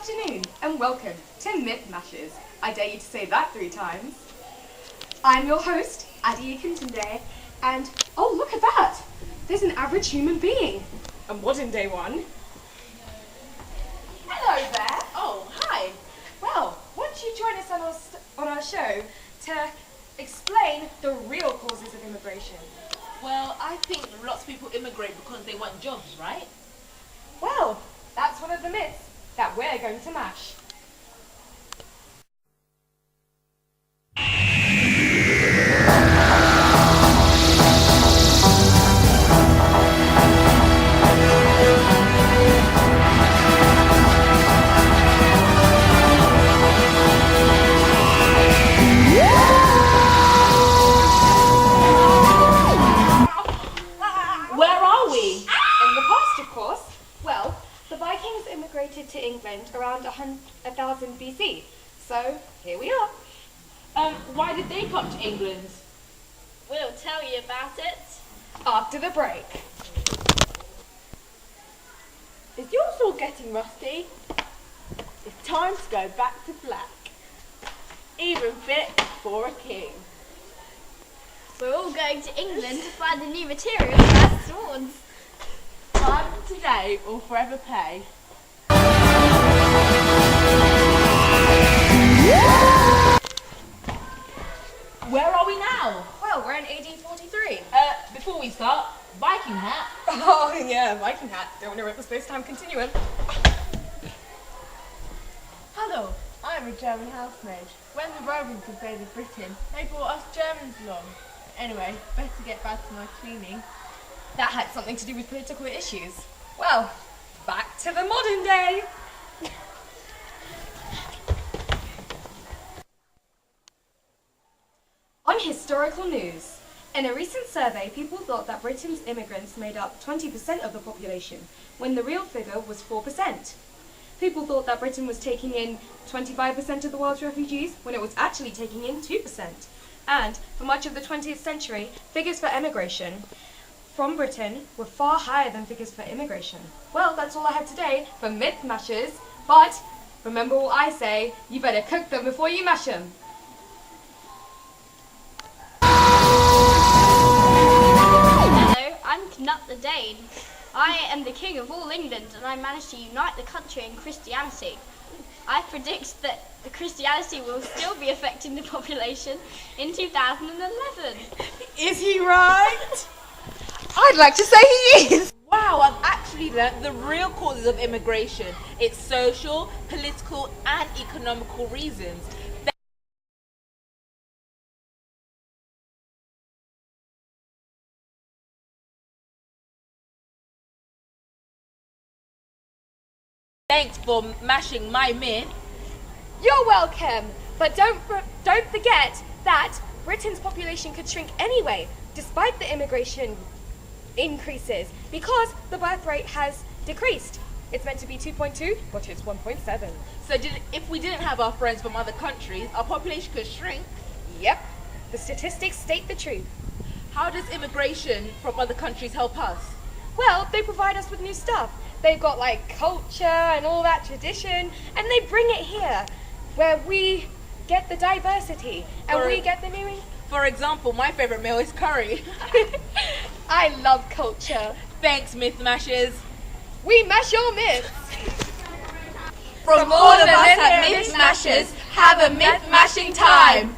afternoon and welcome to Myth Mashers. I dare you to say that 3 times. I'm your host, Addie Eakins, and oh, look at that! There's an average human being, a modern day one. Hello there. Oh, hi. Well, why don't you join us on our show to explain the real causes of immigration? Well, I think lots of people immigrate because they want jobs, right? Well, that's one of the myths that we're going to mash. To England around 1000 BC. So here we are. Why did they come to England? We'll tell you about it after the break. Is yours all getting rusty? It's time to go back to black. Even fit for a king. We're all going to England to find the new material for our swords. Time today or forever pay. Where are we now? Well, we're in AD 43. Before we start, Viking hat. Oh yeah, Viking hat. Don't want to rip the space-time continuum. Hello, I'm a German housemaid. When the Romans invaded Britain, they brought us Germans along. Anyway, better get back to my cleaning. That had something to do with political issues. Well, back to the modern day. On historical news, in a recent survey, people thought that Britain's immigrants made up 20% of the population, when the real figure was 4%. People thought that Britain was taking in 25% of the world's refugees, when it was actually taking in 2%. And for much of the 20th century, figures for emigration from Britain were far higher than figures for immigration. Well, that's all I have today for Myth Mashers, but remember what I say, you better cook them before you mash them. I'm Knut the Dane. I am the king of all England and I managed to unite the country in Christianity. I predict that the Christianity will still be affecting the population in 2011. Is he right? I'd like to say he is. Wow, I've actually learnt the real causes of immigration. It's social, political and economical reasons. Thanks for mashing my myth. You're welcome. But don't forget that Britain's population could shrink anyway, despite the immigration increases, because the birth rate has decreased. It's meant to be 2.2, but it's 1.7. So if we didn't have our friends from other countries, our population could shrink? Yep. The statistics state the truth. How does immigration from other countries help us? Well, they provide us with new stuff. They've got like culture and all that tradition, and they bring it here, where we get the diversity and we get the new. For example, my favourite meal is curry. I love culture. Thanks, Myth Mashers. We mash your myths. From all of us at Myth Mashers, have a myth mashing time.